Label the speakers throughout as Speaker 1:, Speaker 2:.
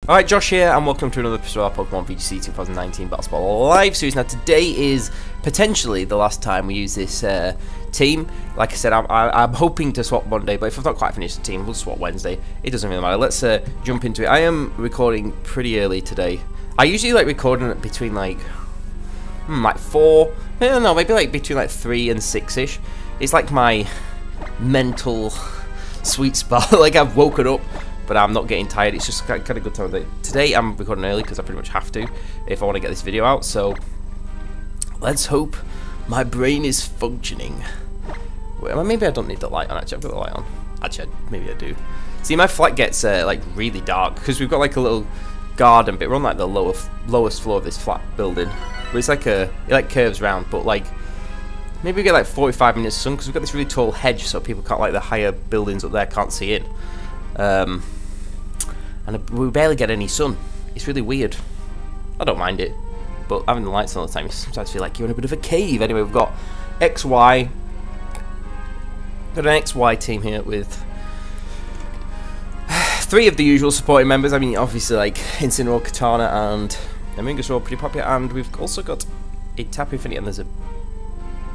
Speaker 1: Alright, Josh here, and welcome to another episode of our Pokemon VGC 2019 Battle Spot Live series. Now, today is potentially the last time we use this team. Like I said, I'm hoping to swap Monday, but if I've not quite finished the team, we'll swap Wednesday. It doesn't really matter. Let's jump into it. I am recording pretty early today. I usually like recording it between like 4, I don't know, maybe like between like 3 and 6-ish. It's like my mental sweet spot. Like I've woken up, but I'm not getting tired. It's just kind of good time of day. Today I'm recording early because I pretty much have to if I want to get this video out. So let's hope my brain is functioning. Well, maybe I don't need the light on. Actually, I've got the light on. Actually, maybe I do. See, my flat gets like really dark because we've got like a little garden bit. We're on like the lowest floor of this flat building, but it's like it like curves round. But like maybe we get like 45 minutes of sun because we've got this really tall hedge, so people can't, like the higher buildings up there can't see it. And we barely get any sun. It's really weird. I don't mind it, but having the lights on all the time, you sometimes feel like you're in a bit of a cave. Anyway, we've got XY. Got an XY team here with 3 of the usual supporting members. I mean, obviously, like Incineroar, Katana, and Amingus are all pretty popular. And we've also got a Tapu Fini, and there's a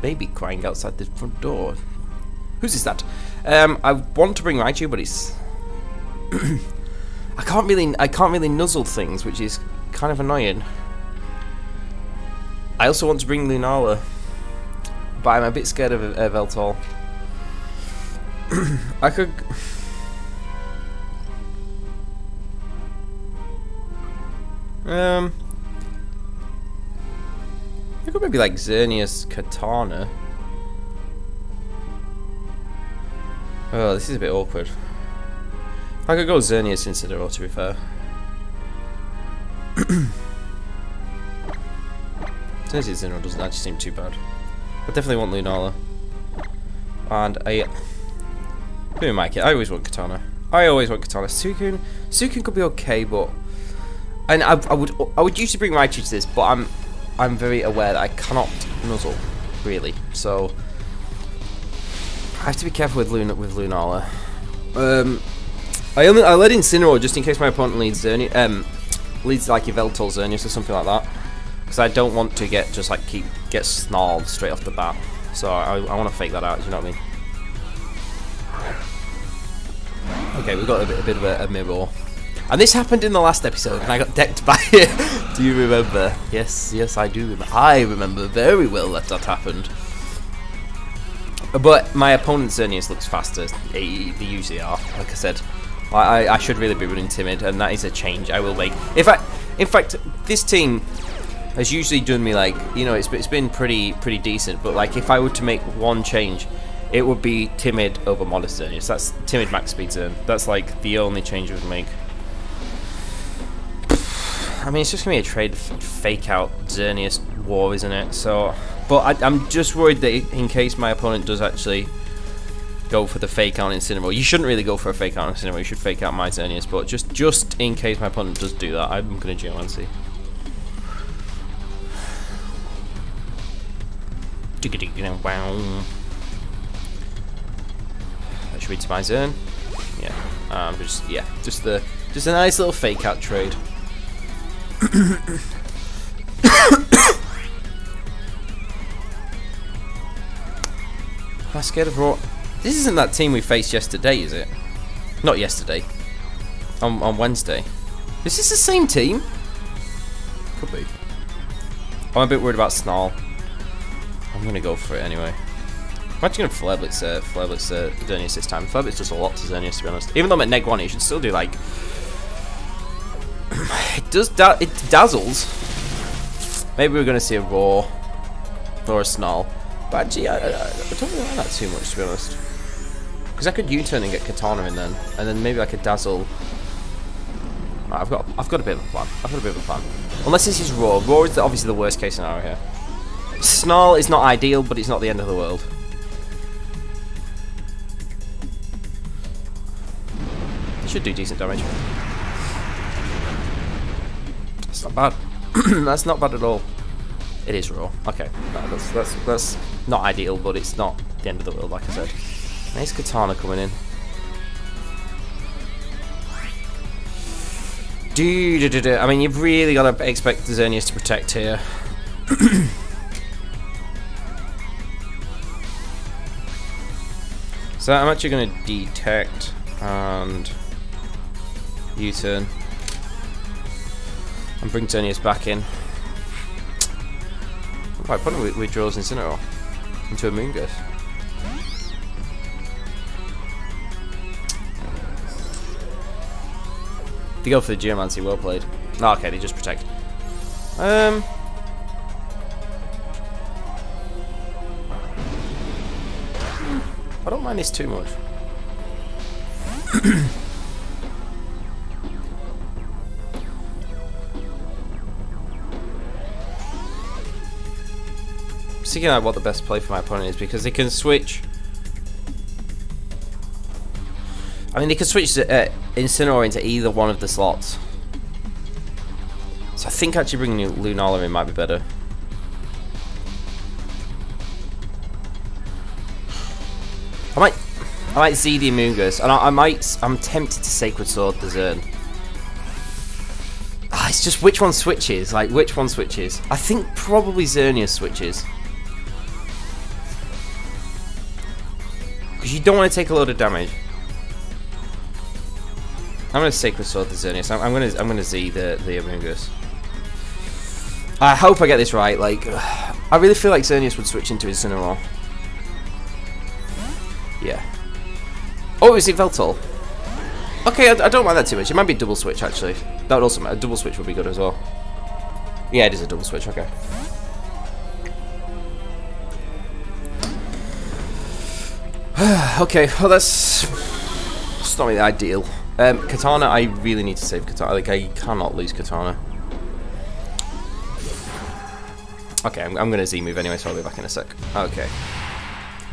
Speaker 1: baby crying outside the front door. Whose is that? I want to bring Raichu, but it's I can't really nuzzle things, which is kind of annoying. I also want to bring Lunala, but I'm a bit scared of Veltal. I could. I could maybe like Xerneas Katana. Oh, this is a bit awkward. I could go Xerneas Incineroar, to be fair. Xerneas Incineroar doesn't actually seem too bad. I definitely want Lunala. And maybe Mike. I always want Katana. Suicune could be okay, but and I would usually bring Raichu to this, but I'm very aware that I cannot nuzzle, really. So I have to be careful with Lunala. I let Incineroar just in case my opponent leads like a Yveltal Xerneas or something like that, because I don't want to get snarled straight off the bat. So I want to fake that out. You know what I mean? Okay, we've got a bit of a mirror, and this happened in the last episode, and I got decked by it. Do you remember? Yes, I do remember. I remember very well that happened. But my opponent's Xerneas looks faster. They usually are. Like I said, I should really be running Timid, and that is a change I will make. In fact, this team has usually done me like, you know, it's been pretty decent. But like, if I were to make one change, it would be Timid over Modest Xerneas. That's Timid Max Speed Zone. That's like the only change I would make. I mean, it's just gonna be a trade fake out Xerneas war, isn't it? So, but I'm just worried that in case my opponent does actually go for the fake out Incineroar, you shouldn't really go for a fake out Incineroar. You should fake out my Xerneas, but just in case my opponent does do that, I'm gonna Geomancy. Wow. That should be to my Zern. Yeah. Just a nice little fake out trade. Am I scared of Raw? This isn't that team we faced yesterday, is it? Not yesterday. On Wednesday. Is this the same team? Could be. I'm a bit worried about Snarl. I'm gonna go for it anyway. I'm actually gonna Flare-Blitz Xerneas this time. Flare-Blitz does a lot to Xerneas, to be honest. Even though I'm at neg 1, it should still do like. It dazzles. Maybe we're gonna see a Roar or a Snarl, but actually I don't really like that too much, to be honest. Because I could U-turn and get Katana in then, and then maybe I could dazzle. Right, I've got a bit of a plan. Unless this is Roar. Roar is obviously the worst case scenario here. Snarl is not ideal, but it's not the end of the world. It should do decent damage. That's not bad. That's not bad at all. It is Raw. Okay, no, that's not ideal, but it's not the end of the world, like I said. Nice Katana coming in. I mean, you've really got to expect the Xerneas to protect here. So I'm actually going to detect and U-turn and bring Xerneas back in. My opponent withdraws Incineroar into a Moongus. They go for the Geomancy, well played. Oh, okay, they just protect. I don't mind this too much. Thinking out what the best play for my opponent is, because they can switch. I mean, they can switch Incineroar into either one of the slots. So I think actually bringing Lunala in might be better. I might ZD Moongus, and I'm tempted to Sacred Sword the Zern. It's just which one switches, like which one switches. I think probably Xerneas switches. Because you don't want to take a load of damage. I'm gonna Sacred Sword the Xerneas. I'm gonna Z the Amoongus. I hope I get this right. Like, I really feel like Xerneas would switch into his Incineroar. Yeah. Oh, is it Veltol? Okay, I don't mind that too much. It might be double switch actually. That would also a double switch would be good as well. Yeah, it is a double switch. Okay. Okay, well that's not really ideal. Katana, I really need to save Katana. Like, I cannot lose Katana. Okay, I'm going to Z-move anyway, so I'll be back in a sec. Okay.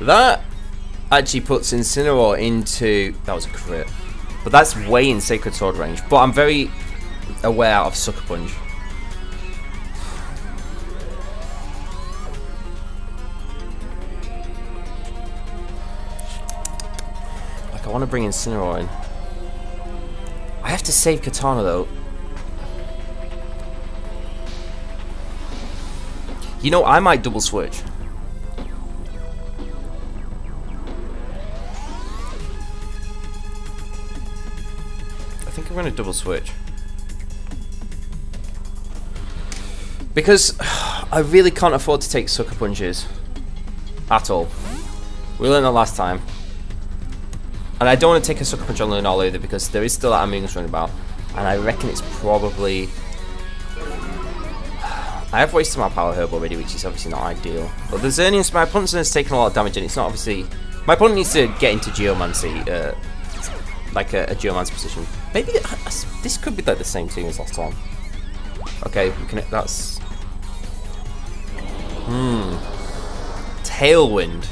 Speaker 1: That actually puts Incineroar into... That was a crit. But that's way in Sacred Sword range. But I'm very aware of Sucker Punch. Like, I want to bring Incineroar in. I have to save Katana though. You know, I might double switch. I think I'm going to double switch. Because I really can't afford to take Sucker Punches. At all. We learned that last time. And I don't want to take a Sucker Punch on Lunala either, because there is still that Amoonguss running about. And I reckon it's probably... I have wasted my Power Herb already, which is obviously not ideal. But the Xerneas, my opponent has taken a lot of damage, and it's not obviously... My opponent needs to get into Geomancy, like a Geomancy position. Maybe this could be like the same team as last time. Okay, we can, that's... Tailwind.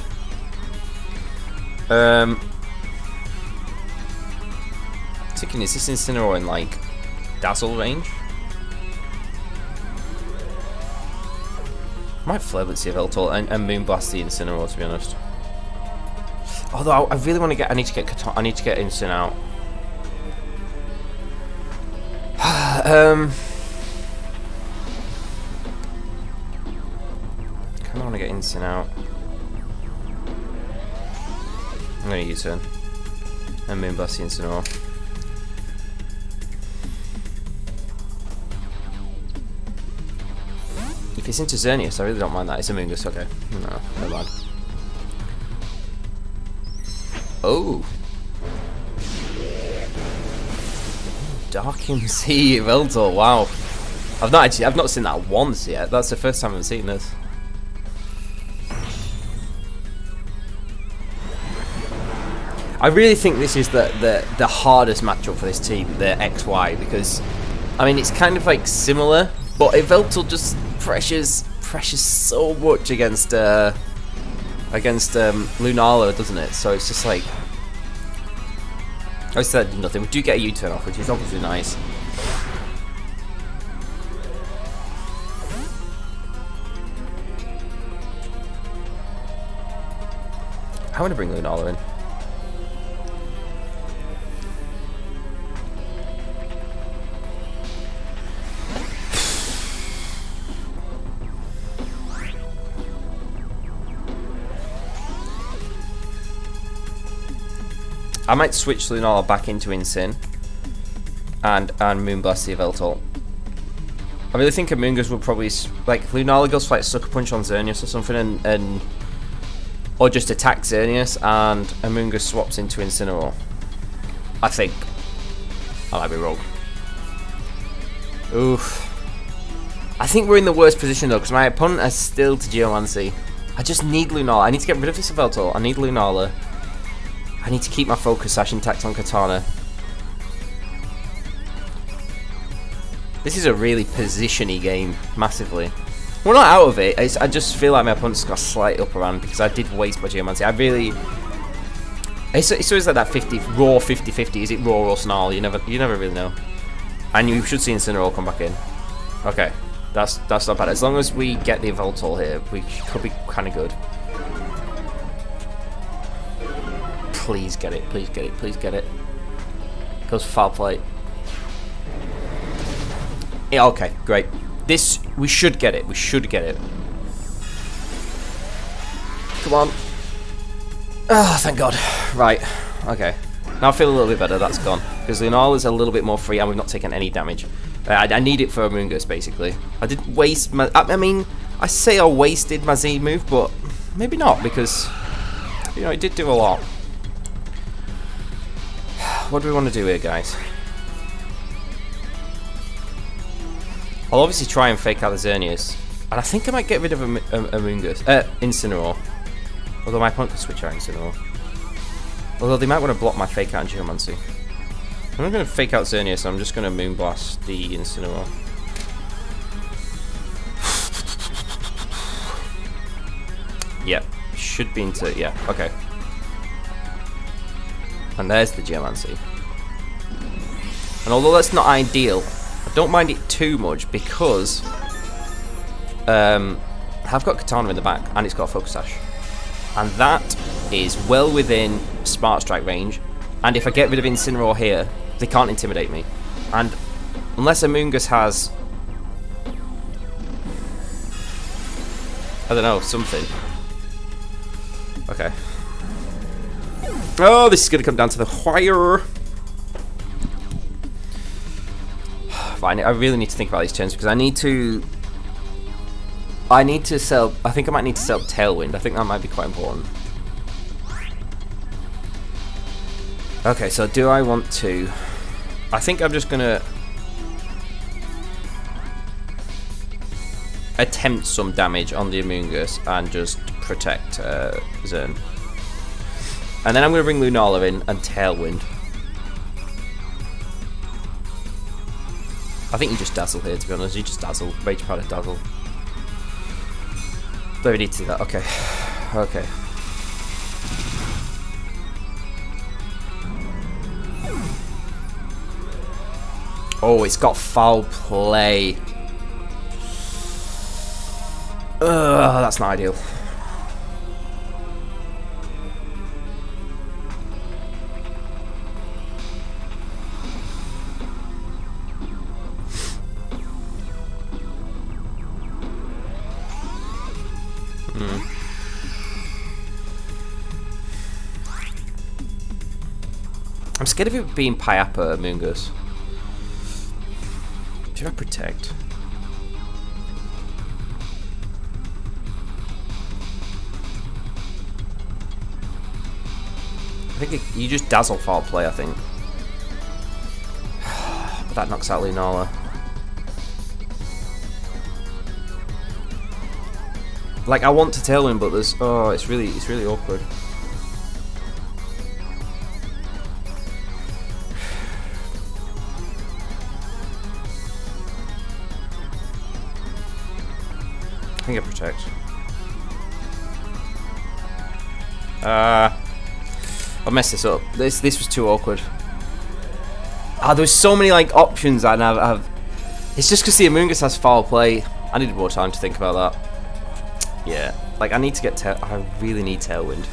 Speaker 1: Thinking, is this Incineroar in like Dazzle range? I might Flare Blitz the Veltol and Moonblast the Incineroar, to be honest. Although I really want to get, I need to get Incin out. Kind of want to get Incin out. I'm going to U-turn and Moonblast the Incineroar. If it's into Xerneas, I really don't mind that. It's a Moongus, okay. No, never mind. Oh! Dark MC Veltol, wow. I've not seen that once yet. That's the first time I've seen this. I really think this is the hardest matchup for this team, the XY, because I mean it's kind of like similar, but Veltol just pressures so much against Lunala, doesn't it? So it's just like, I said nothing. We do get a U-turn off, which is obviously nice. I want to bring Lunala in. I might switch Lunala back into Insyn and Moonblast the Yveltal. I really think Amoonguss will probably, like, Lunala goes for like Sucker Punch on Xerneas or something, and or just attack Xerneas, and Amoonguss swaps into Incineroar. I think. I might be wrong. Oof. I think we're in the worst position though, because my opponent has still to Geomancy. I just need Lunala. I need to get rid of this Yveltal. I need Lunala. I need to keep my Focus Sash intact on Katana. This is a really position-y game, massively. We're not out of it. I just feel like my opponent's got a slight upper hand because I did waste my Geomancy. I really... It's always like that 50 raw 50-50. Is it raw or snarl? You never really know. And you should see Incineroar come back in. Okay, that's not bad. As long as we get the Yveltal here, we could be kind of good. Please get it. Please get it. Please get it. Goes foul play. Yeah, okay, great. This, we should get it. We should get it. Come on. Oh, thank God. Right, okay. Now I feel a little bit better, that's gone. Because Lunala's a little bit more free and we've not taken any damage. I need it for Amoonguss, basically. I did waste my... I mean, I say I wasted my Z move, but maybe not, because, you know, it did do a lot. What do we want to do here, guys? I'll obviously try and fake out the Xerneas. And I think I might get rid of Amoonguss. Incineroar. Although my opponent could switch out Incineroar. Although they might want to block my fake out and Geomancy. I'm not going to fake out Xerneas, so I'm just going to Moonblast the Incineroar. Yep. Should be into... yeah, okay. And there's the Geomancy. And although that's not ideal, I don't mind it too much because I've got Katana in the back and it's got a Focus Sash. And that is well within Smart Strike range. And if I get rid of Incineroar here, they can't intimidate me. And unless Amoonguss has... I don't know, something. Okay. Oh, this is going to come down to the wire. Fine, I really need to think about these turns because I need to sell. I think I might need to sell Tailwind. I think that might be quite important. Okay, so do I want to... I think I'm just going to attempt some damage on the Amoonguss and just protect Zern. And then I'm going to bring Lunala in and Tailwind. I think you just Dazzle here, to be honest. You just Dazzle. Rage Powder Dazzle. Don't we need to do that? Okay. Okay. Oh, it's got foul play. Ugh, that's not ideal. I'm scared of it being Pyappa Amoonguss. Should I protect? I think you just Dazzle foul play, I think. But that knocks out Lunala. Like, I want to Tailwind, but there's... oh, it's really awkward. I think I protect. I messed this up. This was too awkward. Ah, there's so many like options, and I've. It's just because the Amoonguss has foul play. I needed more time to think about that. Yeah, like I need to get. I really need Tailwind.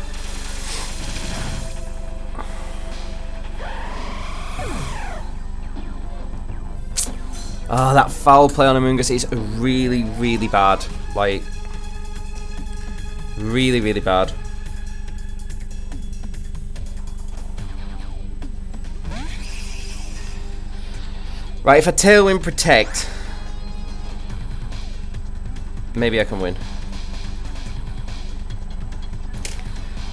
Speaker 1: Ah, that foul play on Amoonguss is really bad. Like, really bad. Right, if I Tailwind Protect, maybe I can win.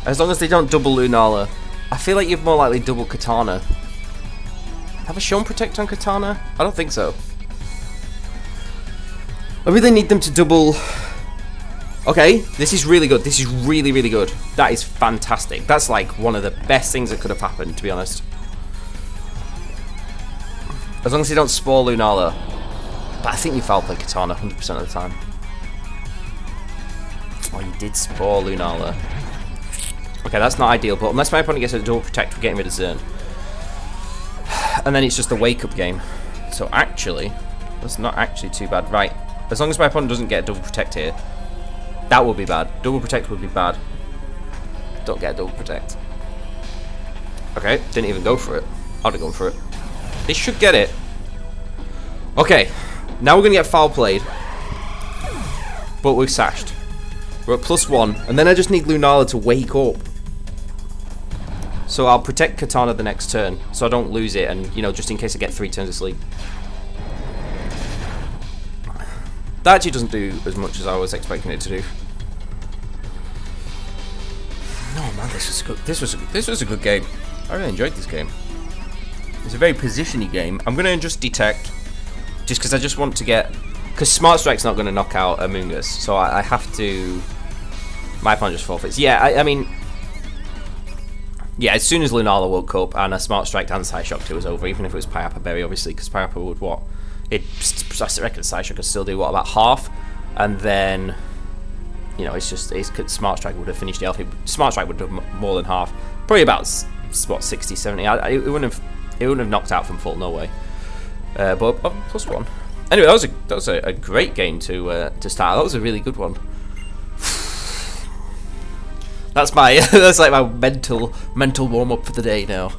Speaker 1: As long as they don't double Lunala. I feel like you're more likely double Katana. Have I shown Protect on Katana? I don't think so. I really need them to double... Okay, this is really good. This is really, really good. That is fantastic. That's like one of the best things that could have happened, to be honest. As long as they don't Spore Lunala. But I think you foul play Katana 100% of the time. Oh, you did Spore Lunala. Okay, that's not ideal, but unless my opponent gets a double protect, we're getting rid of Zern. And then it's just the wake-up game. So actually, that's not actually too bad. Right, as long as my opponent doesn't get a double protect here, that will be bad. Double protect would be bad. Don't get a double protect. Okay, didn't even go for it. I'd have gone for it. They should get it. Okay, now we're going to get foul played. But we're sashed. We're at +1, and then I just need Lunala to wake up. So I'll protect Katana the next turn, so I don't lose it, and, you know, just in case I get 3 turns of sleep. That actually doesn't do as much as I was expecting it to do. No, man, this was a good game. I really enjoyed this game. It's a very positiony game. I'm going to just detect, just because I just want to get... Because Smart Strike's not going to knock out Amoonguss, so I have to... My opponent just forfeits. Yeah, I mean... Yeah, as soon as Lunala woke up and a Smart Strike and Psyshocked, it was over, even if it was Pyappa Berry, obviously, because Pyappa would what? I reckon Psyshock could still do, what, about half? And then... You know, it's Smart Strike would have finished the alpha. Smart Strike would have more than half. Probably about, what, 60, 70. It wouldn't have knocked out from full, no way. But +1. Anyway, that was a great game to start. That was a really good one. That's like my mental warm up for the day now.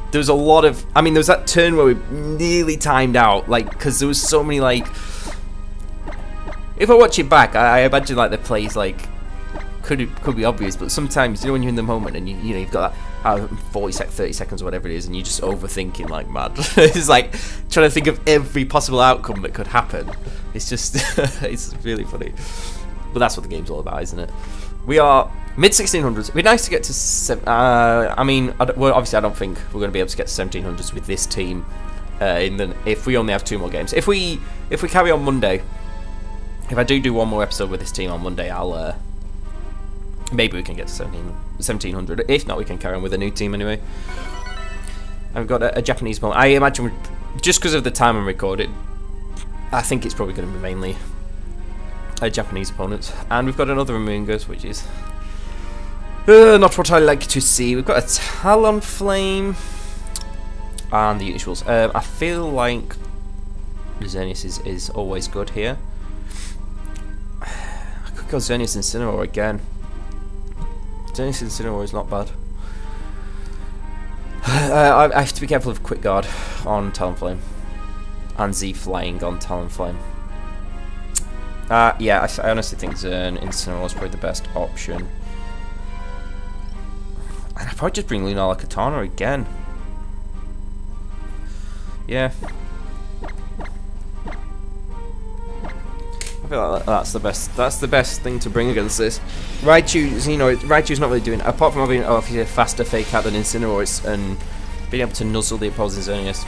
Speaker 1: There was a lot of, I mean, there was that turn where we nearly timed out, like, because there was so many, like, if I watch it back, I imagine like the plays like could be obvious, but sometimes, you know, when you're in the moment and you know you've got that 30 seconds or whatever it is, and you're just overthinking like mad. It's like trying to think of every possible outcome that could happen. It's just it's really funny, but that's what the game's all about, isn't it? We are mid 1600s. It'd be nice to get to I mean, well, obviously I don't think we're going to be able to get to 1700s with this team if we only have 2 more games. If we carry on Monday, if I do one more episode with this team on Monday, I'll maybe we can get to 1700. If not, we can carry on with a new team anyway. I've got a Japanese opponent. I imagine, just because of the time I'm recording, I think it's probably going to be mainly a Japanese opponent. And we've got another Amoonguss, which is not what I like to see. We've got a Talonflame and the usuals. I feel like Xerneas is always good here. I could go Xerneas Incineroar again. Xerneas Incineroar is not bad. I have to be careful of Quick Guard on Talonflame and Z Flying on Talonflame. Yeah, I honestly think Incineroar is probably the best option. And I'd probably just bring Lunala Katana again. Yeah. I feel like that's the best thing to bring against this. Raichu's, you know, Raichu's not really doing, apart from having obviously a faster fake out than Incineroar and being able to nuzzle the opposing Xerneas.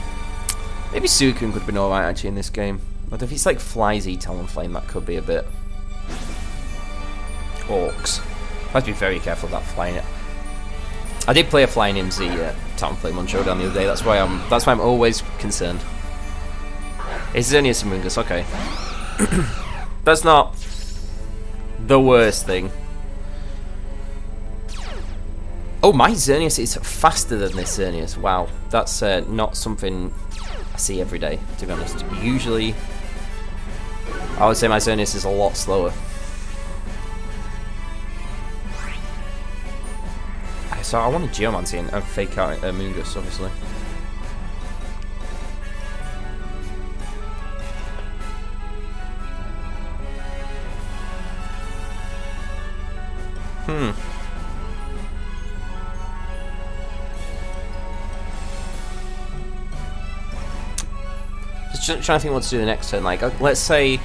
Speaker 1: Maybe Suicune could be alright actually in this game. But if it's like Fly-Z Talonflame, that could be a bit Orcs. I have to be very careful about flying it. I did play a Flying MZ Talonflame on Showdown the other day. That's why I'm always concerned. It's Xerneas Amoonguss, okay. That's not the worst thing. Oh, my Xerneas is faster than this Xerneas. Wow, that's not something I see every day, to be honest. Usually, I would say my Xerneas is a lot slower. So I want a Geomancy and fake out Amoonguss, obviously. just trying to think what to do the next turn. Like, let's say...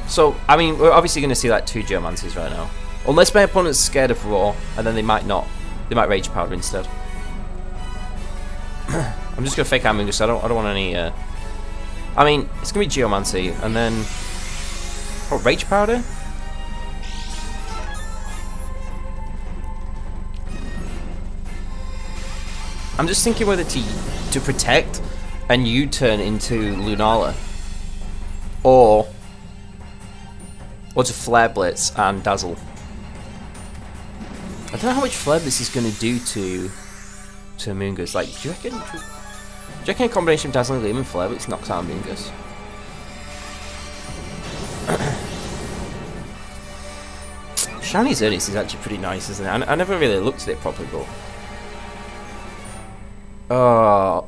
Speaker 1: So, I mean, we're obviously going to see like 2 Geomancies right now. Unless my opponent's scared of Raw, and then they might not. They might Rage Powder instead. I'm just going to fake out Mungus, so I don't want any... I mean, it's going to be Geomancy, and then... Oh, Rage Powder? I'm just thinking whether to protect and U-turn into Lunala, or to Flare Blitz and Dazzle. I don't know how much Flare Blitz is going to do to Amoonguss. Like, do you reckon a combination of Dazzling Gleam and Flare Blitz knocks out Amoonguss? Shiny Xerneas is actually pretty nice, isn't it? I never really looked at it properly, but...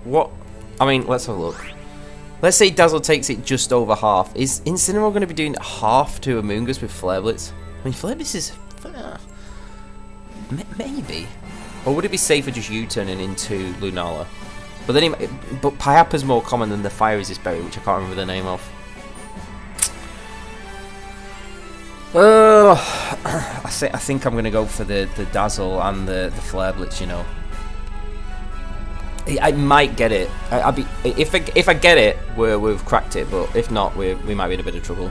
Speaker 1: what? I mean, let's have a look. Let's say Dazzle takes it just over half. Is Incineroar going to be doing half to Amoonguss with Flare Blitz? I mean, Flare Blitz is... maybe. Or would it be safer just U-turning into Lunala? But then, but Payappa's more common than the Fire Resist Berry, which I can't remember the name of. I think I'm going to go for the Dazzle and the Flare Blitz, you know. I might get it. If I get it, we've cracked it. But if not, we might be in a bit of trouble.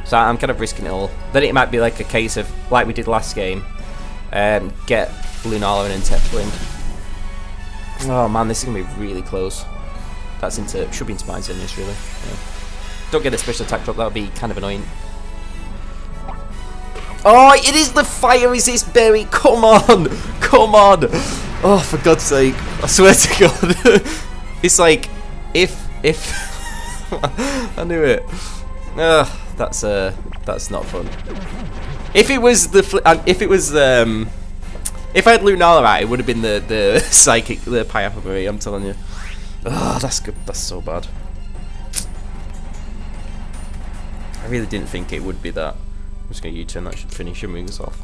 Speaker 1: So I'm kind of risking it all. Then it might be like a case of like we did last game. Get Lunala and then Tech Wind. Oh man, this is gonna be really close. That's should be into Mind Xerneas really. Yeah. Don't get a special attack drop. That would be kind of annoying. Oh, it is the Fire Resist Berry. Come on, come on. Oh, for God's sake! I swear to God, it's like if I knew it. That's not fun. If it was if I had Lunala out, it would have been the Psychic, the Payappa Berry. I'm telling you. Oh, that's good. That's so bad. I really didn't think it would be that. I'm just gonna U-turn. That should finish your Amoonguss off.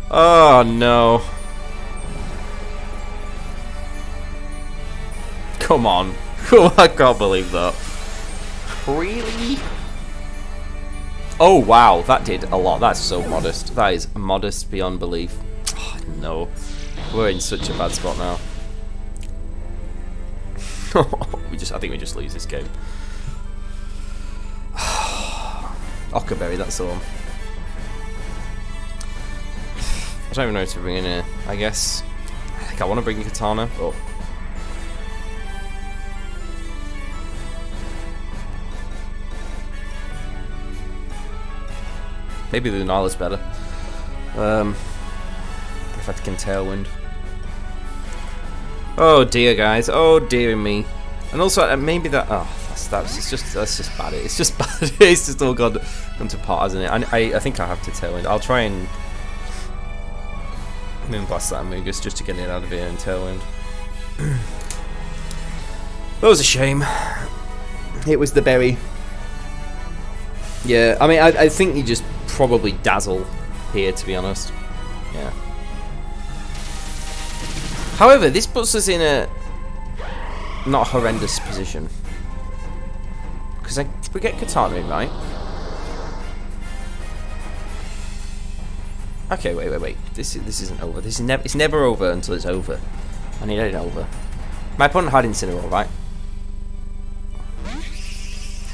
Speaker 1: Oh no. Come on. Oh, I can't believe that. Really? Oh, wow. That did a lot. That's so modest. That is modest beyond belief. Oh, no. We're in such a bad spot now. I think we just lose this game. Ockerberry, that's the one. I don't even know who to bring in here. I guess... I think I want to bring Katana, but... Maybe Lunala's better. If I can Tailwind. Oh dear, guys. Oh dear me. And also maybe that. Oh, that's just bad. It's just bad. It's just all gone to pot, hasn't it? I think I have to Tailwind. I'll try and Moonblast that Amoonguss just to get it out of here and Tailwind. That was a shame. It was the berry. Yeah, I mean, I think you just probably Dazzle here, to be honest. Yeah. However, this puts us in a not horrendous position. Because we get Katana in, right? Okay, wait. This isn't over. It's never over until it's over. I need it over. My opponent had Incineroar, right?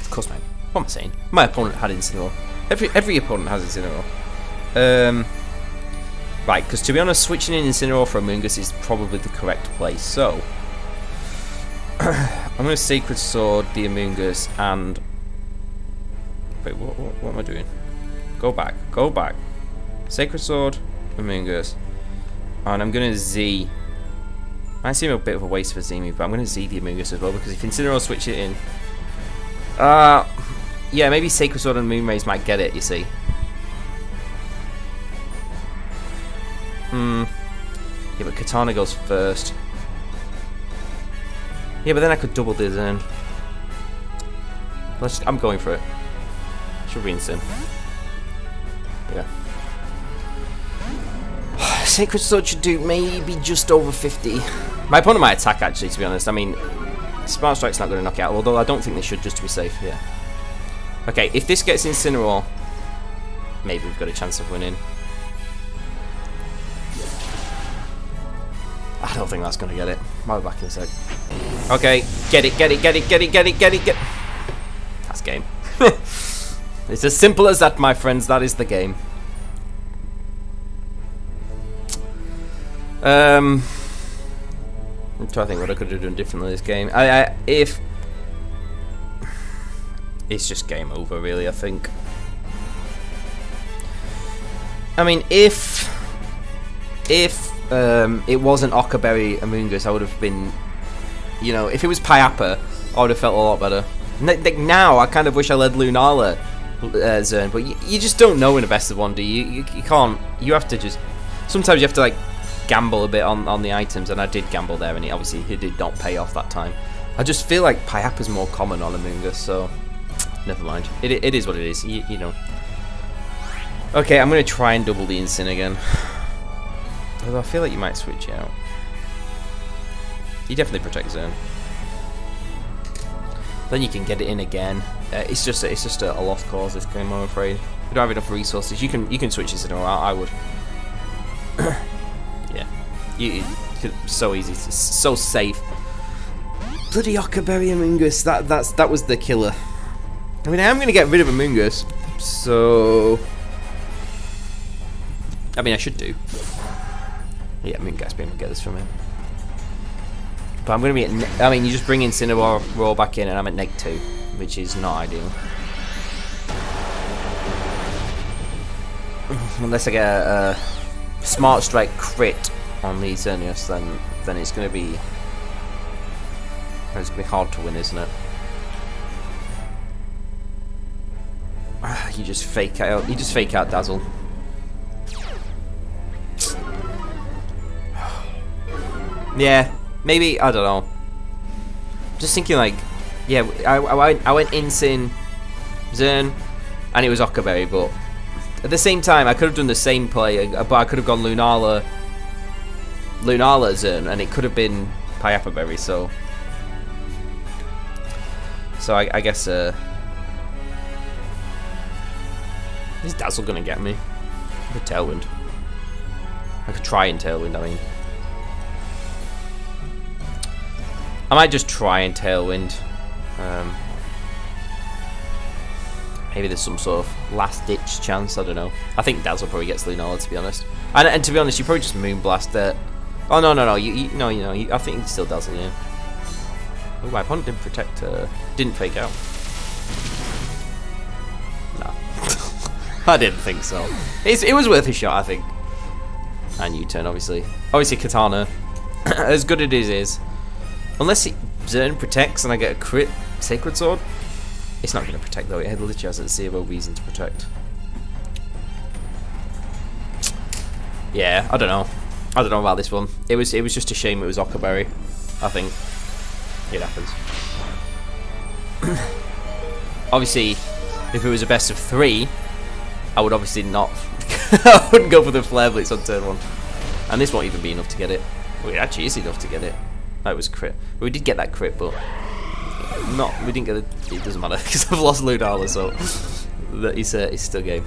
Speaker 1: Of course, mate. What am I saying? My opponent had Incineroar. Every opponent has Incineroar. Right, because to be honest, switching in Incineroar for Amoonguss is probably the correct play. So, I'm going to Sacred Sword the Amoonguss and... Wait, what am I doing? Go back. Sacred Sword, Amoonguss. And I'm going to Z. Might seem a bit of a waste for Z move, but I'm going to Z the Amoonguss as well, because if Incineroar switch it in... yeah, maybe Sacred Sword and Moonrays might get it, you see. Yeah, but Katana goes first. Yeah, but then I could double this in. I'm going for it. Should be instant. Yeah. Sacred Sword should do maybe just over 50. My opponent might attack, actually, to be honest. I mean, Smart Strike's not going to knock it out, although I don't think they should, just to be safe. Yeah. Okay, if this gets Incineroar, maybe we've got a chance of winning. I don't think that's going to get it. I'll be back in a sec. Okay, get it, get it, get it, get it, get it, get it, get it. That's game. It's as simple as that, my friends. That is the game. I'm trying to think what I could have done differently this game. If it's just game over, really, I think. I mean, if it wasn't Ockerberry Amoonguss, I would have been, you know, if it was Pyappa, I would have felt a lot better. Now, I kind of wish I led Lunala Zern, but you just don't know in a best of one, do you? You can't. You have to just. Sometimes you have to like gamble a bit on the items, and I did gamble there, and it did not pay off that time. I just feel like Pyappa's more common on Amoonguss, so never mind. It is what it is. You know. Okay, I'm gonna try and double the Incin again. Although I feel like you might switch out. You definitely protect Zern. Then you can get it in again. It's just a lost cause, this game, I'm afraid. We don't have enough resources. You can switch this in, or I would. Yeah, so easy, so safe. Bloody Ockerberry Amoonguss. That was the killer. I mean, I am gonna get rid of Amoonguss, so I mean, I should do. Yeah, Moongas being able to get this from him. But I'm going to be at... I mean, you just bring Incineroar back in and I'm at -2, which is not ideal. Unless I get a Smart Strike crit on the Xerneas, then it's going to be... It's going to be hard to win, isn't it? You just fake out Dazzle. Yeah, maybe, I don't know. Just thinking like, yeah, I went Incin, Zern, and it was Ockerberry, but at the same time, I could have done the same play, but I could have gone Lunala Zern, and it could have been Pyappa Berry, so I guess, is Dazzle gonna get me? I could Tailwind. I could try and Tailwind, I mean. I might just try and Tailwind. Maybe there's some sort of last-ditch chance. I don't know. I think Dazzle probably gets Lunala, to be honest. And to be honest, you probably just Moonblast it. Oh no! I think he still Dazzle. Yeah. Oh, my opponent didn't protect. Didn't fake out. No, I didn't think so. It was worth a shot, I think. And U-turn, obviously. Obviously, Katana, as good as it is. Unless Zern protects and I get a crit Sacred Sword. It's not going to protect though, it literally has a zero reason to protect. Yeah, I don't know. I don't know about this one. It was just a shame it was Ockerberry. I think. It happens. Obviously, if it was a best of 3, I would obviously not... I wouldn't go for the Flare Blitz on turn 1. And this won't even be enough to get it. Well, it actually is enough to get it. That was crit. We did get that crit, but we didn't get it. It doesn't matter because I've lost Lunala, so it's still game.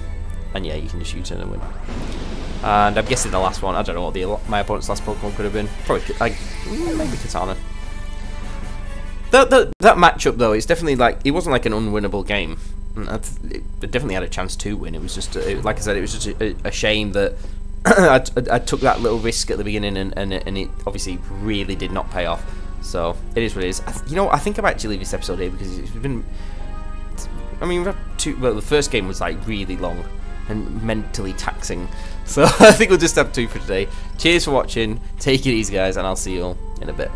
Speaker 1: And yeah, you can just U-turn and win. And I'm guessing the last one. I don't know what my opponent's last Pokemon could have been. Probably like maybe Katana. That matchup though, it's definitely like it wasn't like an unwinnable game. It definitely had a chance to win. It was just like I said, it was just a shame that. I took that little risk at the beginning and it obviously really did not pay off. So it is what it is. You know, I think I might actually leave this episode here because it's been. I mean, well, the first game was like really long and mentally taxing. So I think we'll just have 2 for today. Cheers for watching. Take it easy, guys, and I'll see you all in a bit.